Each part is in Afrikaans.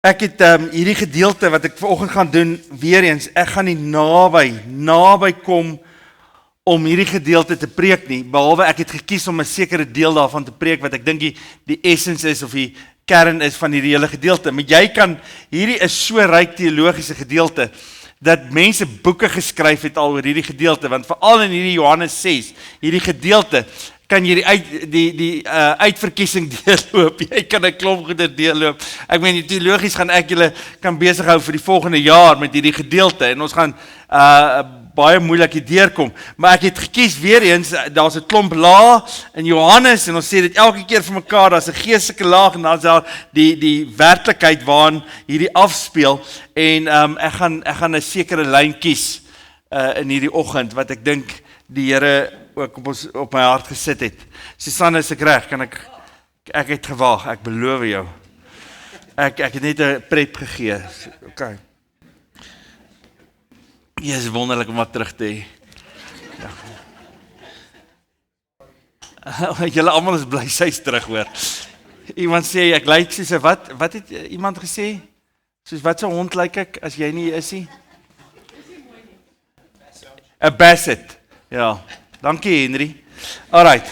Ek het hierdie gedeelte wat ek vanoggend gaan doen, weer eens, ek gaan nie naby kom om hierdie gedeelte te preek nie, behalwe ek het gekies om 'n sekere deel daarvan te preek, wat ek dink die essence is, of die kern is van hierdie hele gedeelte. Maar hierdie is so ryk teologiese gedeelte, dat mense boeke geskryf het al oor hierdie gedeelte, want veral in hierdie Johannes 6, hierdie gedeelte, kan jy die uitverkiesing deurloop, jy kan 'n klomp goeie deurloop. Ek meen, teologies gaan ek julle kan besig hou vir die volgende jaar met hierdie gedeelte, en ons gaan baie moeilik hier deurkom, maar ek het gekies weer eens, daar's 'n klomp laag in Johannes, en ons sê dit elke keer vir mekaar, daar's 'n geestelike laag, en daar's daar die werklikheid waarin hierdie afspeel, en ek gaan 'n sekere lyn kies in hierdie oggend, wat ek dink die Here ook op my hart gesit het. Susanne, is ek reg? Kan ek het gewaag, ek beloof jou. Ek het net 'n prep gegee. Okay. Ja, is wonderlik om wat terug te hê. Ja. Julle almal is bly sy's terug, hoor. Iemand sê ek lyk soos 'n wat het iemand gesê? Soos wat so hond lyk ek as jy nie is nie? 'n Basset. Ja. Dankie, Henry. Alright.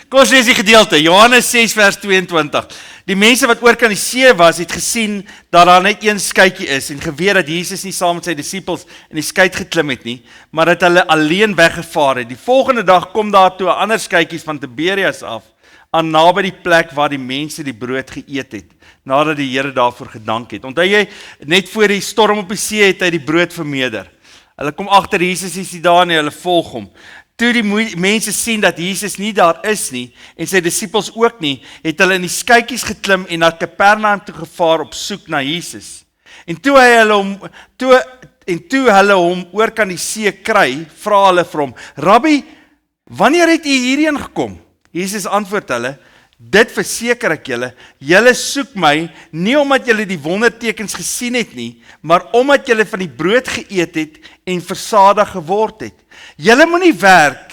Kom ons lees die gedeelte, Johannes 6 vers 22. Die mense wat oor kan die see was, het gesien dat daar net een skytjie is, en geweet dat Jesus nie saam met sy disippels in die skyt geklim het nie, maar dat hulle alleen weggevaar het. Die volgende dag kom daar toe 'n ander skytjies van Tiberias af, aan naby die plek waar die mense die brood geëet het, nadat die Here daarvoor gedank het. Onthou jy, net voor die storm op die see het hy die brood vermeerder. Hulle kom agter Jesus is nie daar nie, hulle volg hom. Toe die mense sien dat Jesus nie daar is nie, en sy disippels ook nie, het hulle in die skytjies geklim en na Kapernaum toe gevaar op soek na Jesus. En toe hulle hom oor kan die see kry, vra hulle vir hom, Rabbi, wanneer het u hierheen gekom? Jesus antwoord hulle, dit verseker ek julle, julle soek my, nie omdat julle die wondertekens gesien het nie, maar omdat julle van die brood geëet het en versadig geword het. Julle moenie werk,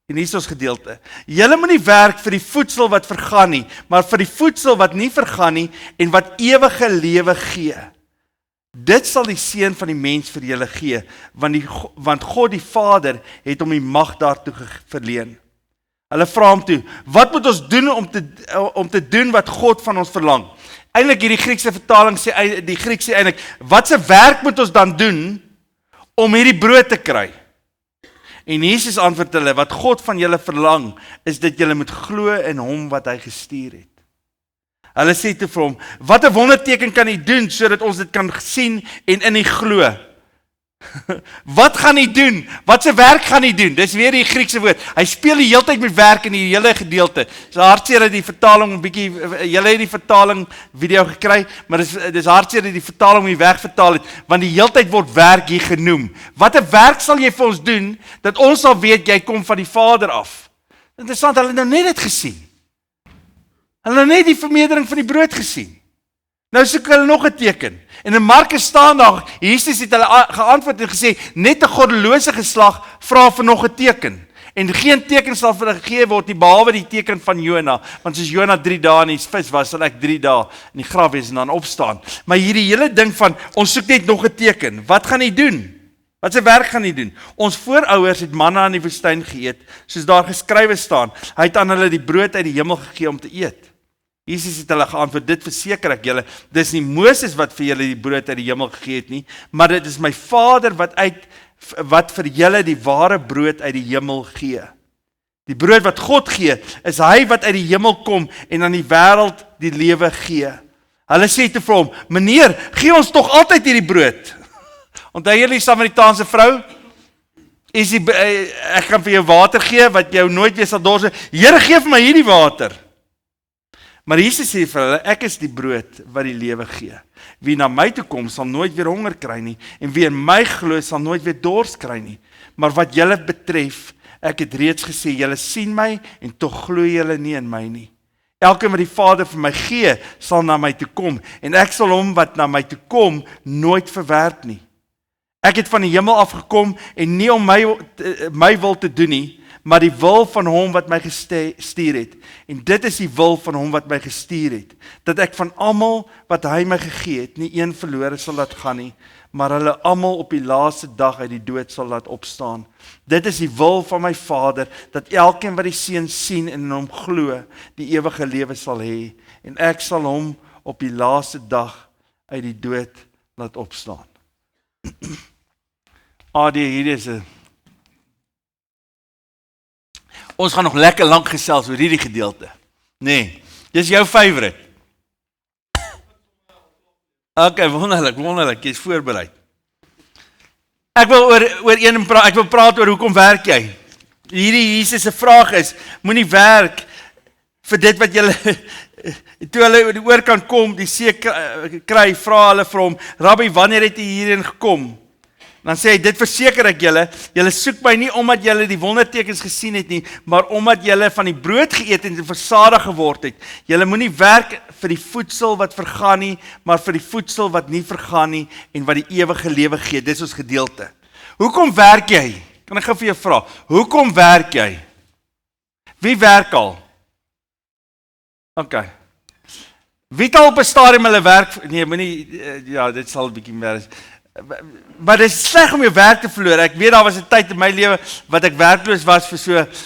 en hier is ons gedeelte, julle moenie werk vir die voedsel wat vergaan nie, maar vir die voedsel wat nie vergaan nie, en wat ewige lewe gee. Dit sal die Seun van die mens vir julle gee, want God die Vader het hom die mag daartoe verleen. Hulle vra hom toe, wat moet ons doen om te doen wat God van ons verlang? Eintlik hierdie Griekse vertaling sê, die Griek sê eintlik, wat se werk moet ons dan doen om hierdie brood te kry? En Jesus antwoord hulle, wat God van julle verlang, is dat julle moet glo in hom wat hy gestuur het. Hulle sê toe vir hom, wat 'n wonderteken kan hy doen, sodat ons dit kan sien en in hy glo? Wat gaan hy doen? Wat se werk gaan hy doen? Dis weer die Griekse woord. Hy speel die hele tyd met werk in die hele gedeelte. So hartseer dat die vertaling 'n bietjie, julle het die vertaling video gekry, maar dis hartseer dat die vertaling hier wegvertaal het, want die hele tyd word werk hier genoem. Wat 'n werk sal jy vir ons doen, dat ons sal weet jy kom van die Vader af? Interessant, hulle het nou net dit gesien. Hulle het nou net die vermeerdering van die brood gesien. Nou soek hulle nog 'n teken. En in Markus staan daar, Jesus het hulle geantwoord en gesê, net 'n goddelose geslag vra vir nog 'n teken. En geen teken sal vir hulle gegee word nie, behalwe die teken van Jona. Want soos Jona 3 dae in die vis was, sal ek 3 dae in die graf wees en dan opstaan. Maar hierdie hele ding van, ons soek net nog 'n teken. Wat gaan hy doen? Wat se werk gaan hy doen? Ons voorouers het manna in die woestyn geëet, soos daar geskrywe staan. Hy het aan hulle die brood uit die hemel gegee om te eet. Jesus het hulle geantwoord, dit verseker ek julle, dis nie Moses wat vir julle die brood uit die hemel gegee het nie, maar dit is my Vader wat vir julle die ware brood uit die hemel gee. Die brood wat God gee, is hy wat uit die hemel kom en aan die wêreld die lewe gee. Hulle sê te vir hom, meneer, gee ons tog altyd hierdie brood. Onthou julle die Samaritaanse vrou? Ek kan vir jou water gee, wat jou nooit weer sal dors hê. Here, gee vir my hierdie water. Maar Jesus sê vir hulle, ek is die brood wat die lewe gee. Wie na my toe kom, sal nooit weer honger kry nie, en wie in my glo, sal nooit weer dors kry nie. Maar wat julle betref, ek het reeds gesê, julle sien my, en tog glo julle nie in my nie. Elkeen wat die Vader vir my gee, sal na my toe kom, en ek sal hom wat na my toe kom, nooit verwerp nie. Ek het van die hemel afgekom, en nie om my wil te doen nie, maar die wil van hom wat my gestuur het. En dit is die wil van hom wat my gestuur het, dat ek van almal wat hy my gegee het, nie een verlore sal laat gaan nie, maar hulle almal op die laaste dag uit die dood sal laat opstaan. Dit is die wil van my Vader, dat elkeen wat die Seun sien en in hom glo, die ewige lewe sal hê, en ek sal hom op die laaste dag uit die dood laat opstaan. Hier is 'n Ons gaan nog lekker lank gesels oor hierdie gedeelte. Nee, dis jou favorite. Okay, wonderlik, jy's voorberei. Ek wil ek wil praat oor hoekom werk jy? Hierdie Jesus se vraag is, moenie werk vir dit wat julle toe hulle oor die oorkant kom, die see kry, vra hulle vir hom, Rabbi, wanneer het jy hierheen gekom? Dan sê hy, dit verseker ek julle soek my nie omdat julle die wondertekens gesien het nie, maar omdat julle van die brood geëet het en versadig geword het. Julle moenie werk vir die voedsel wat vergaan nie, maar vir die voedsel wat nie vergaan nie en wat die ewige lewe gee. Dis ons gedeelte. Hoekom werk jy? Kan ek gou vir jou vra? Hoekom werk jy? Wie werk al? Okay. Wie het al op 'n stadium hulle werk? Nee, moenie ja, dit sal 'n bietjie meer. Maar dit is sleg om jou werk te verloor. Ek weet daar was 'n tyd in my lewe wat ek werkloos was vir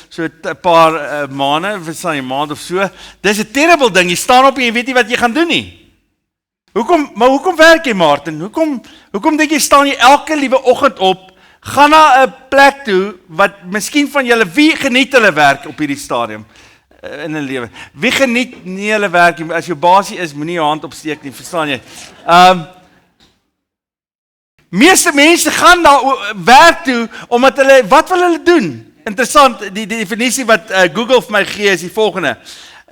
so 'n paar maande, vir 'n maand of so. Dis 'n terrible ding. Jy staan op en jy weet nie wat jy gaan doen nie. Hoekom werk jy, Martin? Hoekom dink jy staan jy elke liewe oggend op, gaan na 'n plek toe wat miskien van julle wie geniet hulle werk op hierdie stadium in 'n lewe? Wie geniet nie hulle werk nie? As jou basie is, moenie jou hand opsteek nie, verstaan jy? Meeste mense gaan daar werk toe, omdat wat wil hulle doen? Interessant, die definisie wat Google vir my gee is die volgende.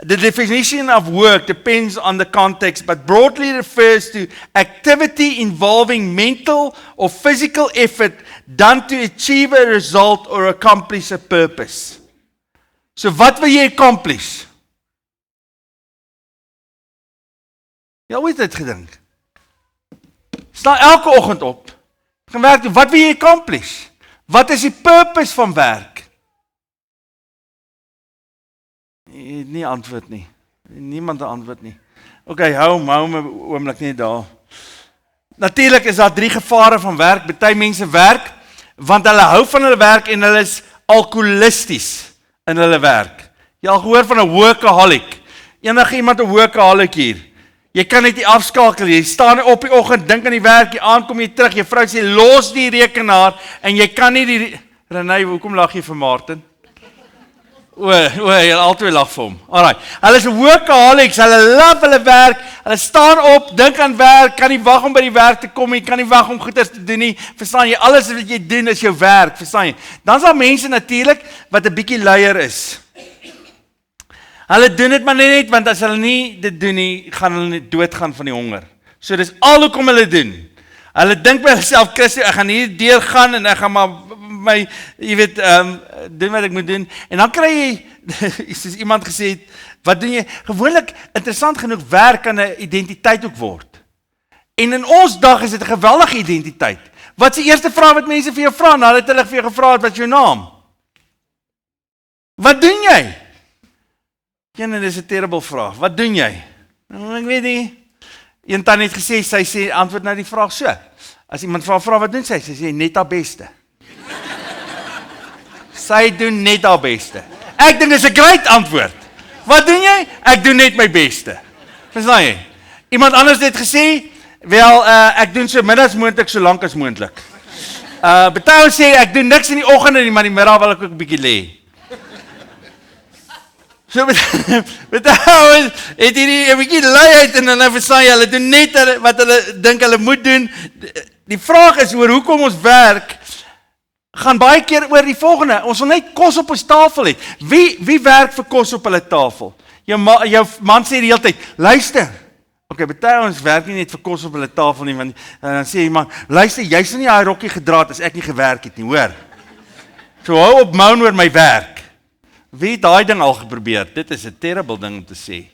The definition of work depends on the context, but broadly refers to activity involving mental or physical effort done to achieve a result or accomplish a purpose. So wat wil jy accomplish? Jy het ooit dit gedink? Sta elke oggend op, gaan werk toe, wat wil jy accomplish? Wat is die purpose van werk? Nie antwoord nie. Niemand 'n antwoord nie. Okay, hou my oomblik net daar. Natuurlik is daar 3 gevare van werk. Party mense werk want hulle hou van hulle werk en hulle is alkoholisties in hulle werk. Jy al gehoor van 'n workaholic? Enige iemand 'n workaholic hier? Jy kan net nie afskakel nie. Jy staan op die oggend, dink aan die werk, jy aankom jy terug, jou vrou sê los die rekenaar en jy kan nie Renée, hoekom lag jy vir Martin? Jy altyd lag vir hom. Alright. Hulle is workaholics, hulle love hulle werk, hulle staan op, dink aan werk, kan nie wag om by die werk te kom nie, kan nie wag om goeders te doen nie. Verstaan jy? Alles wat jy doen is jou werk, verstaan jy? Dan is daar mense natuurlik wat 'n bietjie luier is. Hulle doen dit maar net want as hulle nie dit doen nie, gaan hulle net doodgaan van die honger. So dis al hoekom hulle doen. Hulle dink by hulself, Christus, ek gaan hier deur gaan en ek gaan maar my, jy weet, doen wat ek moet doen. En dan kry jy, soos iemand gesê het, wat doen jy? Gewoonlik, interessant genoeg, werk kan 'n identiteit ook word. En in ons dag is dit 'n geweldige identiteit. Wat is die eerste vraag wat mense vir jou vra, nadat hulle vir jou gevra het, wat is jou naam? Wat doen jy? En dit is 'n terrible vraag. Wat doen jy? Ek weet nie. Een tannie het gesê, sy sê, antwoord nou die vraag so. As iemand vra wat doen sy? Sy sê, net haar beste. Sy doen net haar beste. Ek dink dis 'n great antwoord. Wat doen jy? Ek doen net my beste. Verstaan jy? Iemand anders het gesê, wel, ek doen so middags moontlik, so lank as moontlik. Party sê, ek doen niks in die oggende nie, maar in die middag wil ek ook 'n bietjie lê. So met het hierdie 'n bietjie luiheid en dan verstaan jy, hulle doen net wat hulle dink hulle moet doen. Die vraag is oor hoekom ons werk, gaan baie keer oor die volgende. Ons wil net kos op ons tafel hê. Wie werk vir kos op hulle tafel? Jou man sê die hele tyd, luister. Okay, baie ons werk nie net vir kos op hulle tafel nie, want dan sê jy man, luister, jy's nie daai rokkie gedra het as ek nie gewerk het nie, hoor. So hou op moan oor my werk. Wie het daai ding al geprobeer? Dit is 'n terrible ding om te sê.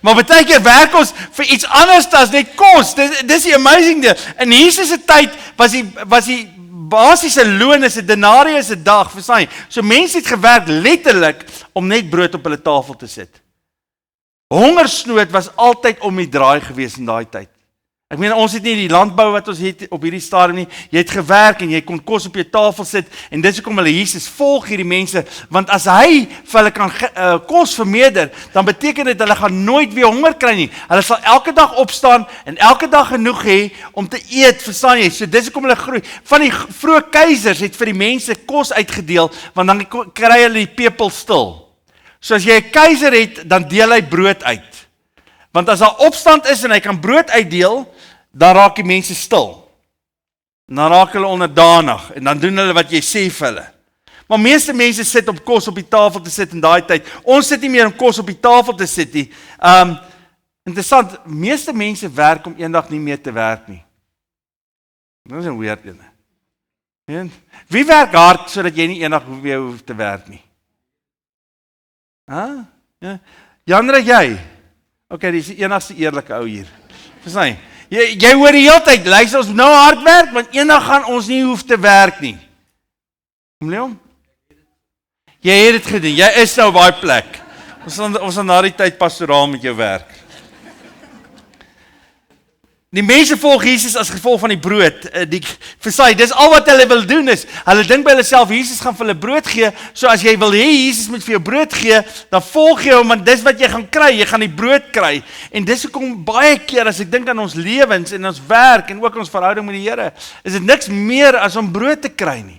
Maar baie keer werk ons vir iets anders as net kos. Dis die amazing ding. In Jesus se tyd was die basiese loon is 'n denarius 'n dag, verstaan jy? So mense het gewerk letterlik om net brood op hulle tafel te sit. Hongersnood was altyd om die draai gewees in daai tyd. Ek meen ons het nie die landbou wat ons het op hierdie stadium nie. Jy het gewerk en jy kon kos op jou tafel sit en dis hoekom hulle Jesus volg hierdie mense, want as hy vir hulle kan kos vermeerder, dan beteken dit hulle gaan nooit weer honger kry nie. Hulle sal elke dag opstaan en elke dag genoeg hê om te eet, verstaan jy? So dis hoekom hulle groei. Van die vroeë keisers het vir die mense kos uitgedeel, want dan kry hulle die people stil. So as jy 'n keiser het, dan deel hy brood uit. Want as daar opstand is en hy kan brood uitdeel, dan raak die mense stil. En dan raak hulle onderdanig en dan doen hulle wat jy sê vir hulle. Maar meeste mense sit om kos op die tafel te sit in daai tyd. Ons sit nie meer om kos op die tafel te sit nie. Interessant, meeste mense werk om eendag nie meer te werk nie. Dit is 'n weird een. Wie werk hard sodat jy nie eendag weer hoef te werk nie? Ja. Janre, jy? Okay, dis die enigste eerlike ou hier. Verstaan jy? Jy hoor die hele tyd, luister ons nou hard werk, want eendag gaan ons nie hoef te werk nie. Leon? Jy het dit gedoen, jy is nou op daai plek. Ons sal na die tyd pastoraal met jou werk. Die mense volg Jesus as gevolg van die brood. Versaai, dis al wat hulle wil doen is, hulle dink by hulle self, Jesus gaan vir hulle brood gee, so as jy wil hê Jesus moet vir jou brood gee, dan volg jy hom, want dis wat jy gaan kry, jy gaan die brood kry. En dis hoekom baie keer, as ek dink aan ons lewens en ons werk, en ook ons verhouding met die Here, is dit niks meer as om brood te kry nie.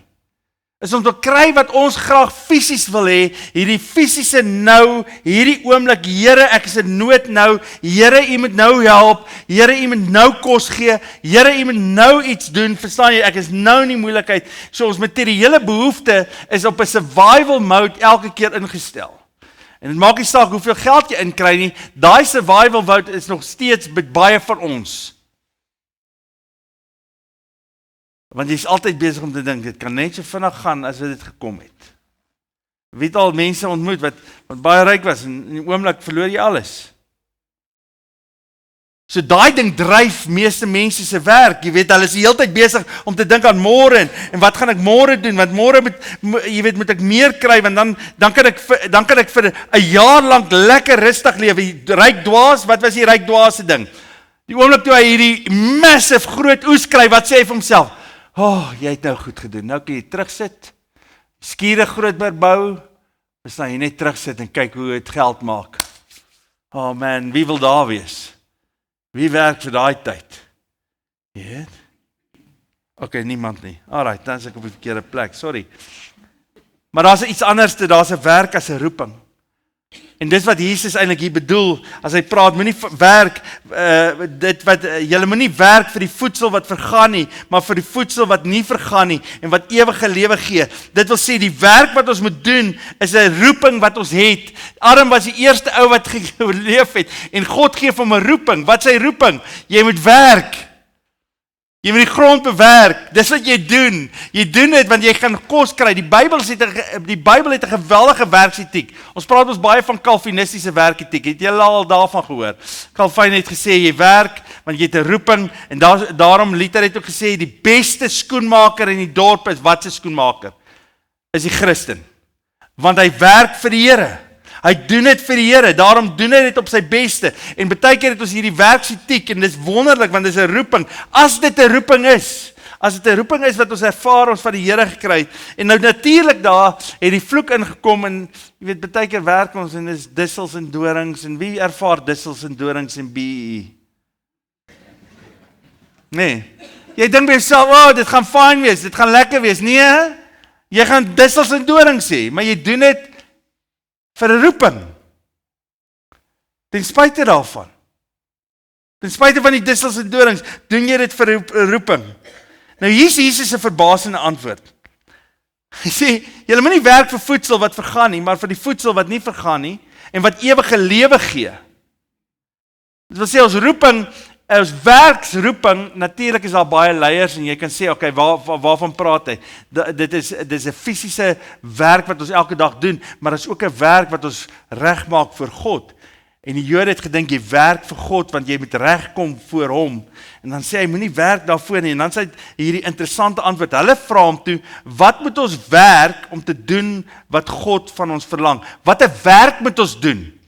Is om te kry wat ons graag fisies wil hê, hierdie fisiese nou, hierdie oomblik, Here, ek is in nood nou, Here, U moet nou help, Here, U moet nou kos gee, Here, U moet nou iets doen, verstaan jy, ek is nou in die moeilikheid. So ons materiële behoefte is op 'n survival mode elke keer ingestel. En dit maak nie saak hoeveel geld jy inkry nie, daai survival mode is nog steeds baie vir ons. Want jy is altyd besig om te dink, dit kan net so vinnig gaan as dit gekom het. Wie het al mense ontmoet wat baie ryk was en in die oomblik verloor jy alles. So daai ding dryf meeste mense se werk. Jy weet, hulle is die hele tyd besig om te dink aan môre en wat gaan ek môre doen? Want môre moet ek meer kry, want dan kan ek vir 'n jaar lank lekker rustig lewe. Die ryk dwaas, wat was die ryk dwaas se ding? Die oomblik toe hy hierdie massive groot oes kry, wat sê hy vir homself? Jy het nou goed gedoen, nou kan jy terugsit, skure groot bou, is dan jy net terugsit en kyk hoe het geld maak. Man, wie wil daar wees? Wie werk vir daai tyd? Jy weet? Okay, niemand nie. Alright, dan is ek op die verkeerde plek, sorry. Maar daar's iets anders, daar's 'n werk as 'n roeping. En dis wat Jesus eintlik hier bedoel, as hy praat, moenie werk, julle moenie werk vir die voedsel wat vergaan nie, maar vir die voedsel wat nie vergaan nie, en wat ewige lewe gee. Dit wil sê, die werk wat ons moet doen, is 'n roeping wat ons het. Adam was die eerste ou wat geleef het, en God gee vir hom 'n roeping. Wat is sy roeping? Jy moet werk. Jy moet die grond bewerk, dis wat jy doen. Jy doen dit want jy gaan kos kry. Die Bybel het 'n geweldige werksetiek. Ons praat ons baie van Calvinistiese werketiek. Het julle al daarvan gehoor? Calvin het gesê jy werk want jy het 'n roeping en daarom Luther het ook gesê die beste skoenmaker in die dorp is wat 'n skoenmaker? Is die Christen. Want hy werk vir die Here. Hy doen dit vir die Here, daarom doen hy dit op sy beste. En baie keer het ons hierdie werksetiek en dis wonderlik want dis 'n roeping. As dit 'n roeping is, wat ons ervaar ons van die Here gekry het. En nou natuurlik daar het die vloek ingekom en jy weet baie keer werk ons en dis dussels en dorings en wie ervaar dussels en dorings en BE? Nee. Jy dink by jouself, dit gaan fyn wees, dit gaan lekker wees. Nee, jy gaan dussels en dorings hê, maar jy doen dit vir 'n roeping. Ten spyte daarvan. Ten spyte van die dussels en dorings, doen jy dit vir 'n roeping. Nou hier is Jesus 'n verbasende antwoord. Hy sê, julle moenie werk vir voedsel wat vergaan nie, maar vir die voedsel wat nie vergaan nie en wat ewige lewe gee. Dit wil sê ons roeping, ons werksroeping, natuurlik is daar baie leiers en jy kan sê, okay, waarvan praat hy? Dit is 'n fisiese werk wat ons elke dag doen, maar dit is ook 'n werk wat ons regmaak vir God. En die Jode het gedink, jy werk vir God, want jy moet regkom voor hom. En dan sê hy, moenie werk daarvoor nie. En dan sê hy hierdie interessante antwoord. Hulle vra hom toe, wat moet ons werk om te doen wat God van ons verlang? Wat 'n werk moet ons doen?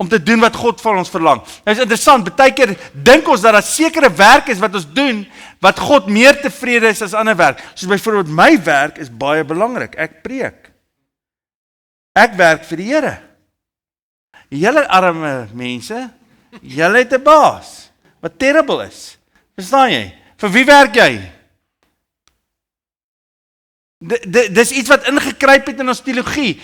Om te doen wat God van ons verlang. Nou is interessant, baie keer dink ons dat daar sekere werk is wat ons doen, wat God meer tevrede is as ander werk. Soos byvoorbeeld, my werk is baie belangrik. Ek preek. Ek werk vir die Here. Julle arme mense, julle het 'n baas, wat terrible is. Verstaan jy? Vir wie werk jy? Dis iets wat ingekruip het in ons teologie,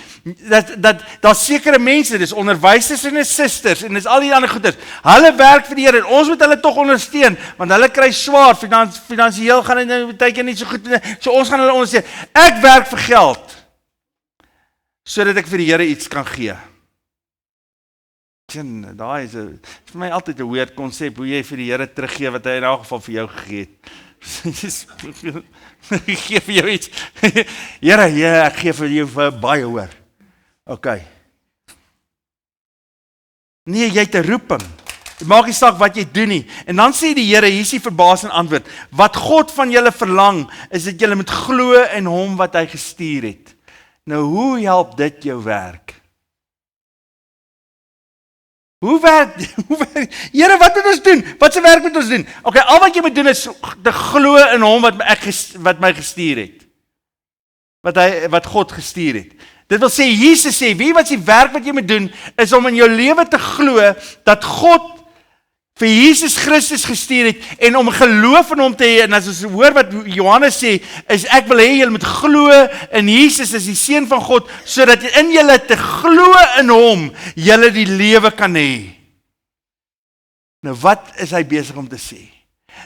dat daar sekere mense, dis onderwysers en susters, en dis al die ander goeders, hulle werk vir die Here, en ons moet hulle tog ondersteun, want hulle kry swaar, finansiëel gaan dit nou baie keer nie so goed, so ons gaan hulle ondersteun. Ek werk vir geld, sodat ek vir die Here iets kan gee. Daai is vir my altyd 'n weird konsep, hoe jy vir die Here teruggee wat hy in elk geval vir jou gegee het. Ek gee vir jou iets. Here, ja, ek gee vir jou vir baie hoor. OK. Nee, jy het 'n roeping. Dit maak nie saak wat jy doen nie. En dan sê die Here, hier is die verbasende antwoord. Wat God van julle verlang, is dat julle moet glo in hom wat hy gestuur het. Nou, hoe help dit jou werk? Hoe werk? Here, wat moet ons doen? Wat se werk moet ons doen? OK, al wat jy moet doen is te glo in hom wat my gestuur het. Wat God gestuur het. Dit wil sê, Jesus sê, wie wat die werk wat jy moet doen, is om in jou lewe te glo, dat God vir Jesus Christus gestuur het, en om geloof in hom te hê, en as ons hoor wat Johannes sê, is ek wil hê, julle moet glo in Jesus as die Seun van God, sodat in julle te glo in hom, julle die lewe kan hê. Nou wat is hy besig om te sê?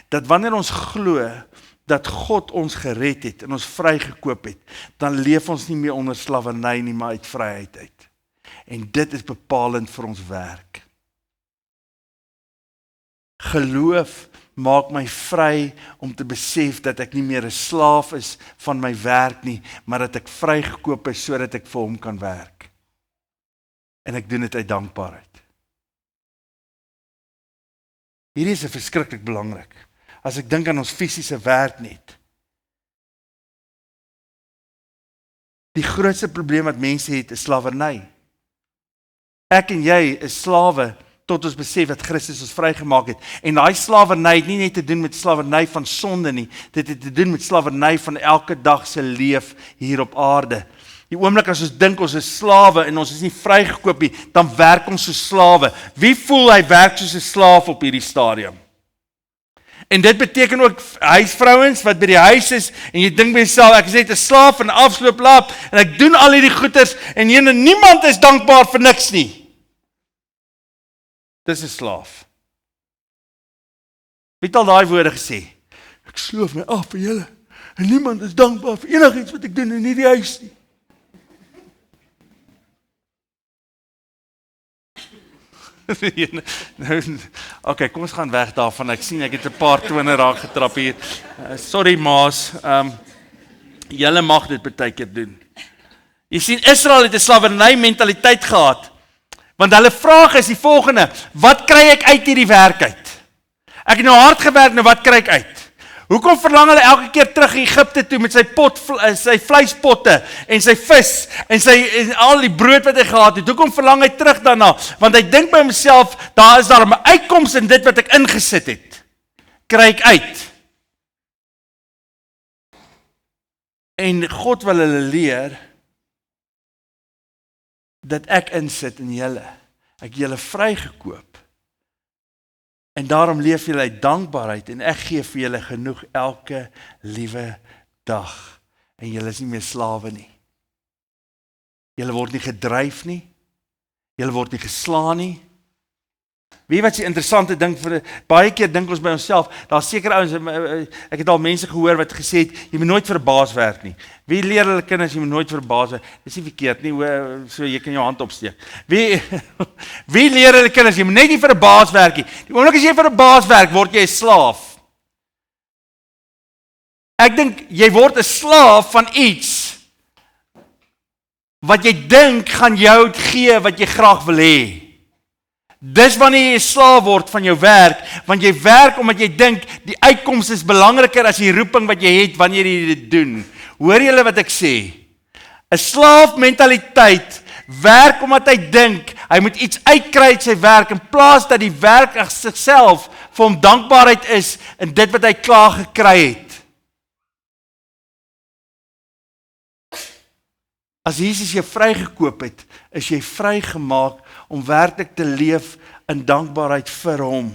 Dat wanneer ons glo, dat God ons gered het, en ons vrygekoop het, dan leef ons nie meer onder slawerny nie, maar uit vryheid uit. En dit is bepalend vir ons werk. Geloof maak my vry om te besef dat ek nie meer 'n slaaf is van my werk nie, maar dat ek vrygekoop is sodat ek vir hom kan werk. En ek doen dit uit dankbaarheid. Hierdie is verskriklik belangrik. As ek dink aan ons fisiese werk net. Die grootste probleem wat mense het is slawerny. Ek en jy is slawe tot ons besef dat Christus ons vrygemaak het. En daai slawerny het nie net te doen met slawerny van sonde nie, dit het te doen met slawerny van elke dag se leef hier op aarde. Die oomblik as ons dink ons is slawe en ons is nie vrygekoop nie, dan werk ons soos slawe. Wie voel hy werk soos 'n slaaf op hierdie stadium? En dit beteken ook huisvrouens wat by die huis is en jy dink by jouself, ek is net 'n slaaf en 'n afslooplap en ek doen al hierdie goeders en niemand is dankbaar vir niks nie. Dis 'n slaaf. Wie het al daai woorde gesê? Ek sloof my af vir julle en niemand is dankbaar vir enigiets wat ek doen in hierdie huis nie. OK, kom ons gaan weg daarvan. Ek sien ek het 'n paar tone raak getrap hier. Sorry maas. Julle mag dit baie keer doen. Jy sien, Israel het 'n slawerny mentaliteit gehad. Want hulle vraag is die volgende: wat kry ek uit hierdie werk uit? Ek het nou hard gewerk, nou wat kry ek uit? Hoekom verlang hulle elke keer terug Egipte toe met sy vleispotte en sy vis en al die brood wat hy gehad het? Hoekom verlang hy terug daarna? Want hy dink by homself, daar is daar 'n uitkoms in dit wat ek ingesit het. Kry ek uit. En God wil hulle leer dat ek insit in julle. Ek julle vrygekoop. En daarom leef julle uit dankbaarheid en ek gee vir julle genoeg elke liewe dag. En julle is nie meer slawe nie. Julle word nie gedryf nie. Julle word nie geslaan nie. Weet wat 'n interessante ding vir baie keer dink ons by onsself, daar seker ouens, ek het al mense gehoor wat gesê het, jy moet nooit vir 'n baas werk nie. Wie leer hulle kinders jy moet nooit vir 'n baas werk? Dis nie verkeerd nie, so jy kan jou hand opsteek. Wie leer hulle kinders jy moet net nie vir 'n baas werk nie. Die oomblik as jy vir 'n baas werk, word jy 'n slaaf. Ek dink jy word 'n slaaf van iets wat jy dink gaan jou gee wat jy graag wil hê. Dis wanneer jy 'n slaaf word van jou werk, want jy werk omdat jy dink die uitkoms is belangriker as die roeping wat jy het wanneer jy dit doen. Hoor julle wat ek sê? 'n Slaafmentaliteit werk omdat hy dink hy moet iets uitkry uit sy werk in plaas dat die werk as sigself vir hom dankbaarheid is in dit wat hy klaar gekry het. As Jesus jou vrygekoop het, is jy vrygemaak om werklik te leef in dankbaarheid vir hom.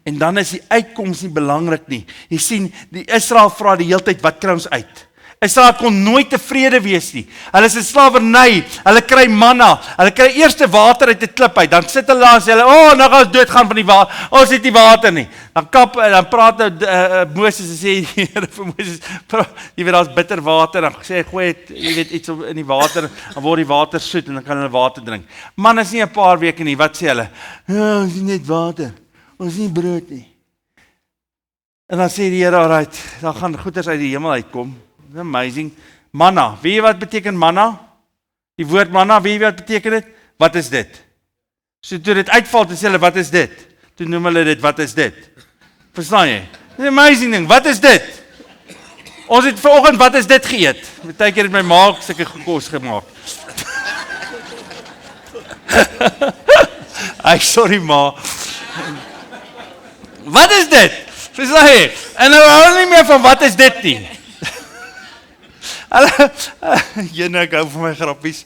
En dan is die uitkoms nie belangrik nie. Jy sien, die Israel vra die hele tyd, wat kry ons uit? Israel kon nooit tevrede wees nie. Hulle is in slawerny, hulle kry manna, hulle kry eerste water uit 'n klip uit, dan sit hulle daar en sê hulle, nou gaan ons doodgaan van die water, ons het nie water nie. Dan praat Moses en sê die Here vir Moses, jy weet daar's bitter water, dan sê hy gooi jy weet iets in die water, dan word die water soet en dan kan hulle water drink. Man is nie 'n paar weke nie, wat sê hulle? Ons het net water, ons het nie brood nie. En dan sê die Here, alright, dan gaan goeders uit die hemel uitkom. Amazing. Manna. Weet jy wat beteken manna? Die woord manna, weet jy wat beteken dit? Wat is dit? So toe dit uitval, toe sê hulle, wat is dit? Toe noem hulle dit, wat is dit? Verstaan jy? Dit is 'n amazing ding. Wat is dit? Ons het vanoggend, wat is dit geëet? Partykeer het my ma sulke kos gemaak. Ay, sorry ma. Wat is dit? Verstaan jy? En nou hou nie meer van wat is dit nie. Jene, ek hou van my grappies.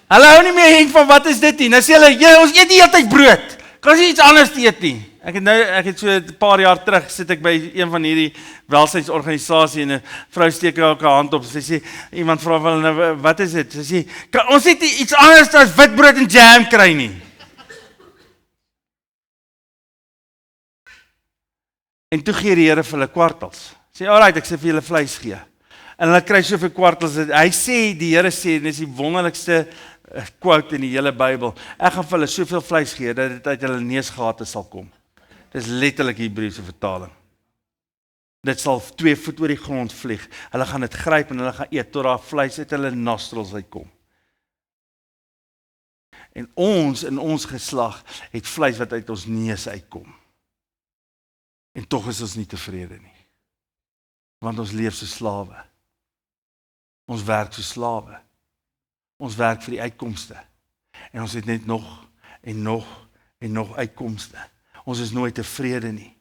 Hulle hou nie meer heen van wat is dit nie. Nou sê hulle, ons eet die hele tyd brood. Kan jy iets anders eet nie? Ek het so 'n paar jaar terug sit ek by een van hierdie welsynsorganisasie en 'n vrou steek haar hand op. Sy sê, iemand vra wel nou, wat is dit? Sy sê, ons het nie iets anders as witbrood en jam kry nie. En toe gee die Here vir hulle kwartels. Sê, alright, ek sê vir julle vleis gee. En hulle kry soveel kwartels. Hy sê, die Here sê, en dis die wonderlikste quote in die hele Bybel. Ek gaan vir hulle soveel vleis gee dat dit uit hulle neusgate sal kom. Dis letterlik die Hebreëse vertaling. Dit sal 2 voet oor die grond vlieg. Hulle gaan dit gryp en hulle gaan eet tot daar vleis uit hulle nostrils uitkom. En ons in ons geslag het vleis wat uit ons neus uitkom. En tog is ons nie tevrede nie. Want ons leef so slawe. Ons werk so slawe. Ons werk vir die uitkomste. En ons het net nog en nog en nog uitkomste. Ons is nooit tevrede nie.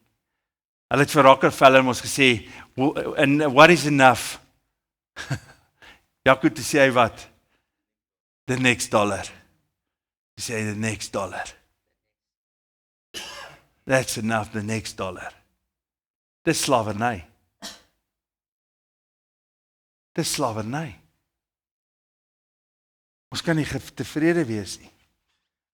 Hulle het vir Rockefeller ons gesê, what is enough? Jaco te sê hy wat? The next dollar. Te sê the next dollar. That's enough, the next dollar. Dis slavernij. Dis slavernij. Ons kan nie tevrede wees nie.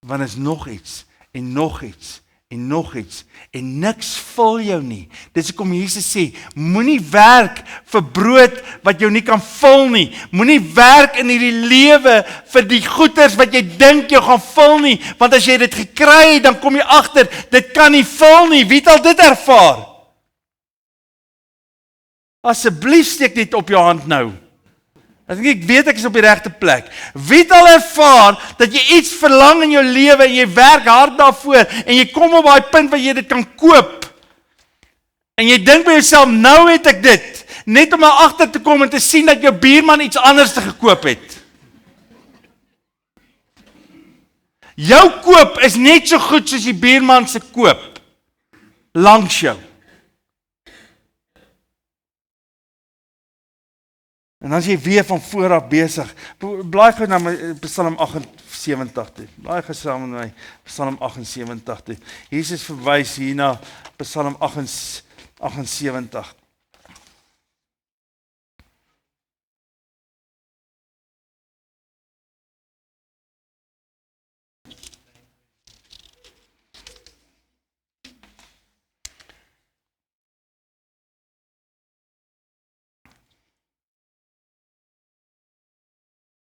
Want is nog iets, en nog iets, en nog iets, en niks vul jou nie. Dis hoekom Jesus sê, moenie werk vir brood wat jou nie kan vul nie. Moenie werk in hierdie lewe vir die goeders wat jy dink jou gaan vul nie. Want as jy dit gekry het, dan kom jy agter, dit kan nie vul nie. Wie het al dit ervaar? Asseblief steek dit op jou hand nou. Ek weet ek is op die regte plek. Wie het al ervaar dat jy iets verlang in jou lewe en jy werk hard daarvoor en jy kom op daai punt waar jy dit kan koop. En jy dink by jouself, nou het ek dit. Net om daar agter te kom en te sien dat jou buurman iets anders te gekoop het. Jou koop is net so goed soos die buurman se koop. Langs jou. En dan is jy weer van voor af besig. Blaai gou na Psalm 78 toe. Blaai gou saam met my Psalm 78 toe. Jesus verwys hier na Psalm 78.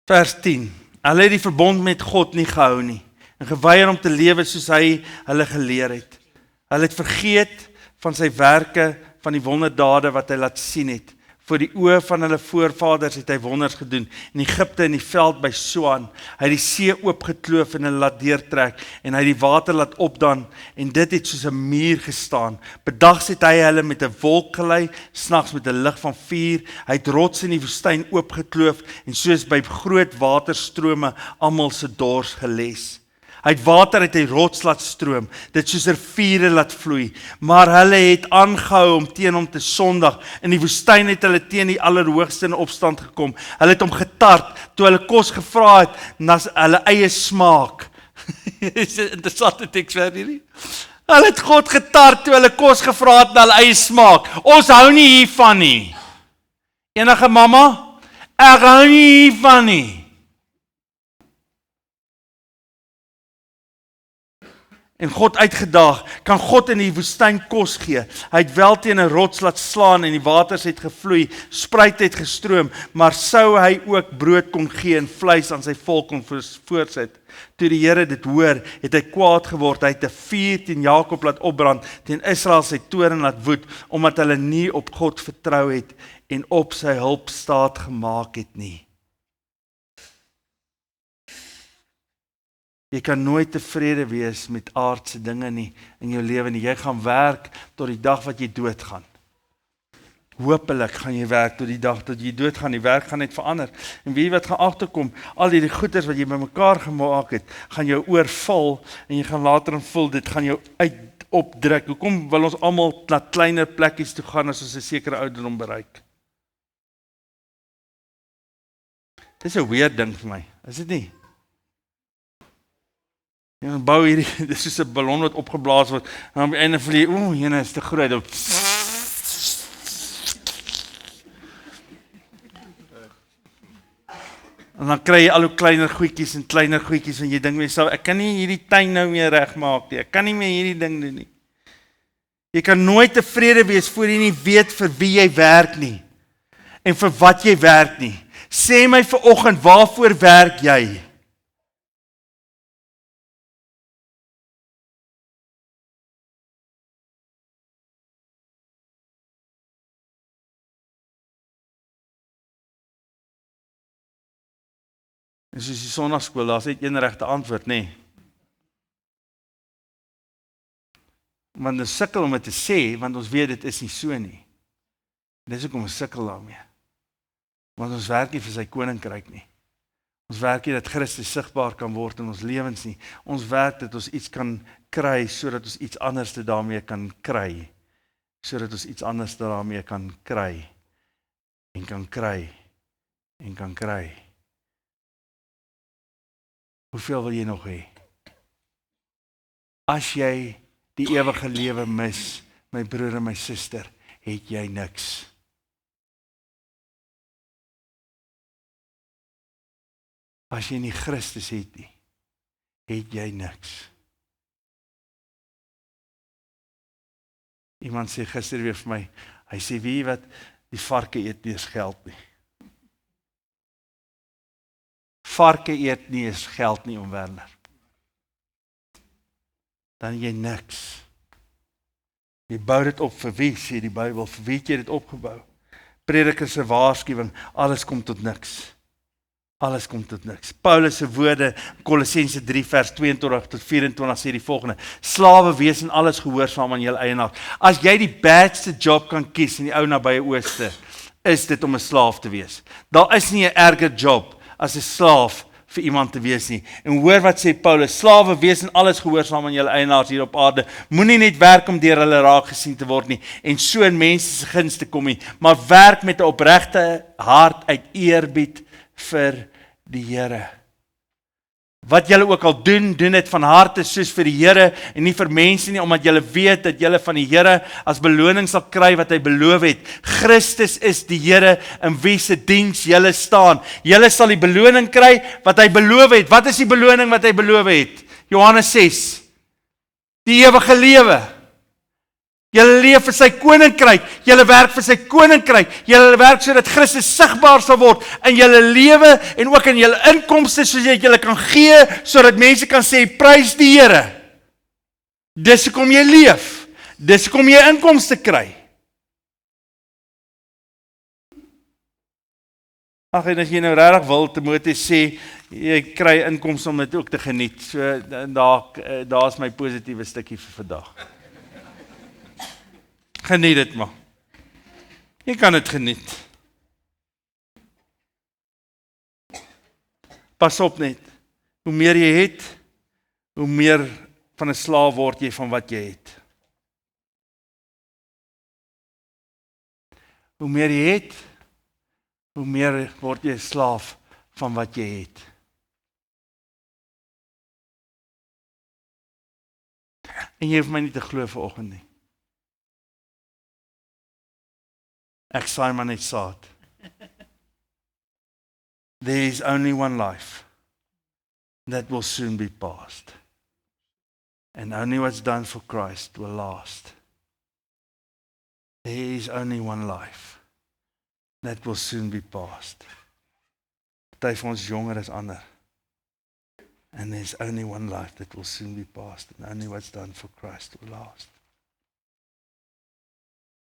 Vers 10. Hulle het die verbond met God nie gehou nie en geweier om te lewe soos hy hulle geleer het. Hulle het vergeet van sy werke, van die wonderdade wat hy laat sien het, Voor die oë van hulle voorvaders het hy wonders gedoen. In Egipte in die veld by Soan. Hy het die see oopgekloof en hulle laat deurtrek en hy het die water laat opdan en dit het soos 'n muur gestaan. Bedags het hy hulle met 'n wolk gelei, snags met 'n lig van vuur. Hy het rots in die woestyn oopgekloof en soos by groot waterstrome almal se dors geles. Hy het water uit die rots laat stroom, dit soos riviere laat vloei, maar hulle het aangehou om teen hom te sondig. In die woestyn het hulle teen die Allerhoogste in opstand gekom. Hulle het hom getart, toe hulle kos gevra het, na hulle eie smaak. Is 'n interessante teks vir hierdie. Hulle het God getart, toe hulle kos gevra het, na hulle eie smaak. Ons hou nie hiervan nie. Enige mamma? Ek hou nie hiervan nie. En God uitgedaag, kan God in die woestyn kos gee. Hy het wel teen 'n rots laat slaan en die waters het gevloei, spruit het gestroom, maar sou hy ook brood kon gee en vleis aan sy volk kon voorsit. Toe die Here dit hoor, het hy kwaad geword. Hy het 'n vuur teen Jakob laat opbrand, teen Israel sy toorn laat woed, omdat hulle nie op God vertrou het en op sy hulp staat gemaak het nie. Jy kan nooit tevrede wees met aardse dinge nie in jou lewe nie. Jy gaan werk tot die dag wat jy doodgaan. Hoopelik gaan jy werk tot die dag dat jy doodgaan. Die werk gaan net verander. En wie wat gaan agterkom, al die goeders wat jy bymekaar gemaak het, gaan jou oorval en jy gaan later voel dit gaan jou opdruk. Hoekom wil ons almal na kleiner plekkies toe gaan as ons 'n sekere ouderdom bereik? Dis 'n weird ding vir my, is dit nie? Jy bou hierdie, dis soos 'n ballon wat opgeblaas word, en aan die einde voel jy, jene is te groot. En dan kry jy al hoe kleiner goedjies en jy dink myself, ek kan nie hierdie tuin nou meer regmaak nie, ek kan nie meer hierdie ding doen nie. Jy kan nooit tevrede wees voor jy nie weet vir wie jy werk nie, en vir wat jy werk nie. Sê my vanoggend, waarvoor werk jy? En soos die sondagskool, daar is net een regte antwoord, nê? Want ons sukkel om dit te sê, want ons weet dit is nie so nie. Dis hoekom ons sukkel daarmee. Want ons werk nie vir sy koninkryk nie. Ons werk nie dat Christus sigbaar kan word in ons lewens nie. Ons werk dat ons iets kan kry, sodat ons iets anders daarmee kan kry. Sodat ons iets anders daarmee kan kry. En kan kry. En kan kry. Hoeveel wil jy nog hê? As jy die ewige lewe mis, my broer en my suster, het jy niks. As jy nie Christus het nie, het jy niks. Iemand sê gister weer vir my, hy sê, wie wat die varke eet nie is geld nie. Varke eet nie is geld nie, Werner. Dan jy niks. Jy bou dit op vir wie, sê die Bybel, vir wie het jy dit opgebou? Prediker se waarskuwing, alles kom tot niks. Alles kom tot niks. Paulus se woorde, Kolossense 3 vers 22 tot 24 sê die volgende, slawe wees in alles gehoorsaam aan julle eienaar. As jy die badste job kan kies in die ou nabye ooste, is dit om 'n slaaf te wees. Daar is nie 'n erger job as 'n slaaf vir iemand te wees nie. En hoor wat sê Paulus, slawe wees in alles gehoorsaam aan julle eienaars hier op aarde. Moenie net werk om deur hulle raak gesien te word nie en so in mense se guns te kom nie, maar werk met 'n opregte hart uit eerbied vir die Here. Wat julle ook al doen, doen dit van harte soos vir die Here en nie vir mense nie, omdat julle weet dat julle van die Here as beloning sal kry wat hy beloof het. Christus is die Here in wie se diens julle staan. Julle sal die beloning kry wat hy beloof het. Wat is die beloning wat hy beloof het? Johannes 6. Die ewige lewe. Julle leef vir sy koninkryk, julle werk vir sy koninkryk, julle werk sodat Christus sigbaar sal word in julle lewe en ook in julle inkomste, sodat julle kan gee, sodat mense kan sê, prys die Here. Dis hoekom jy leef, dis hoekom jy inkomste kry. Ag, en as jy nou regtig wil, Timoteus sê, jy kry inkomste om dit ook te geniet. So, daar's my positiewe stukkie vir vandag. Geniet dit maar. Jy kan dit geniet. Pas op net. Hoe meer jy het, hoe meer van 'n slaaf word jy van wat jy het. Hoe meer jy het, hoe meer word jy 'n slaaf van wat jy het. En jy hoef my nie te glo vanoggend nie. Ek saai maar net saad. There is only one life that will soon be past. And only what's done for Christ will last. There is only one life that will soon be past. Party van ons jonger as ander. And there's only one life that will soon be past. And only what's done for Christ will last.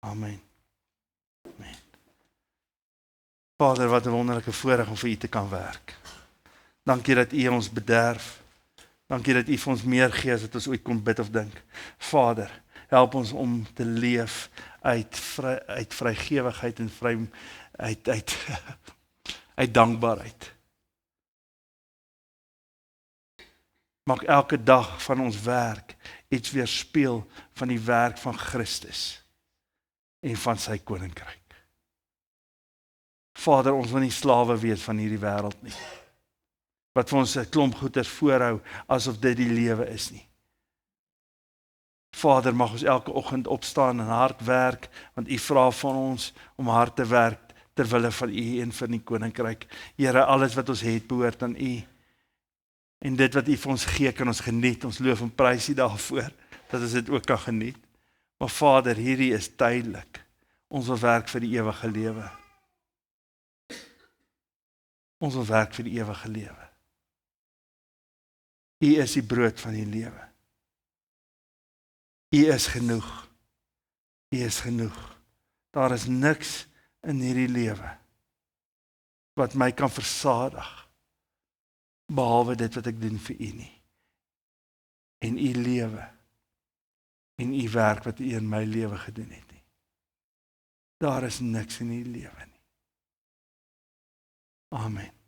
Amen. Amen. Vader, wat 'n wonderlike voorreg om vir U te kan werk. Dankie dat U ons bederf. Dankie dat U vir ons meer gee as wat ons ooit kon bid of dink. Vader, help ons om te leef uit vrygewigheid en uit dankbaarheid. Maak elke dag van ons werk iets weerspieël van die werk van Christus en van sy koninkryk. Vader, ons wil nie slawe wees van hierdie wêreld nie. Wat vir ons 'n klomp goeders voorhou asof dit die lewe is nie. Vader, mag ons elke oggend opstaan en hard werk, want U vra van ons om hard te werk ter wille van U en vir die koninkryk. Here, alles wat ons het behoort aan U. En dit wat U vir ons gee, kan ons geniet. Ons loof en prys U daarvoor, dat ons dit ook kan geniet. Maar Vader, hierdie is tydelik. Ons wil werk vir die ewige lewe. Ons wil werk vir die ewige lewe. U is die brood van die lewe. U is genoeg. U is genoeg. Daar is niks in hierdie lewe wat my kan versadig, behalwe dit wat ek doen vir U nie. En U lewe, en U werk wat U in my lewe gedoen het nie. Daar is niks in hierdie lewe nie. Amen.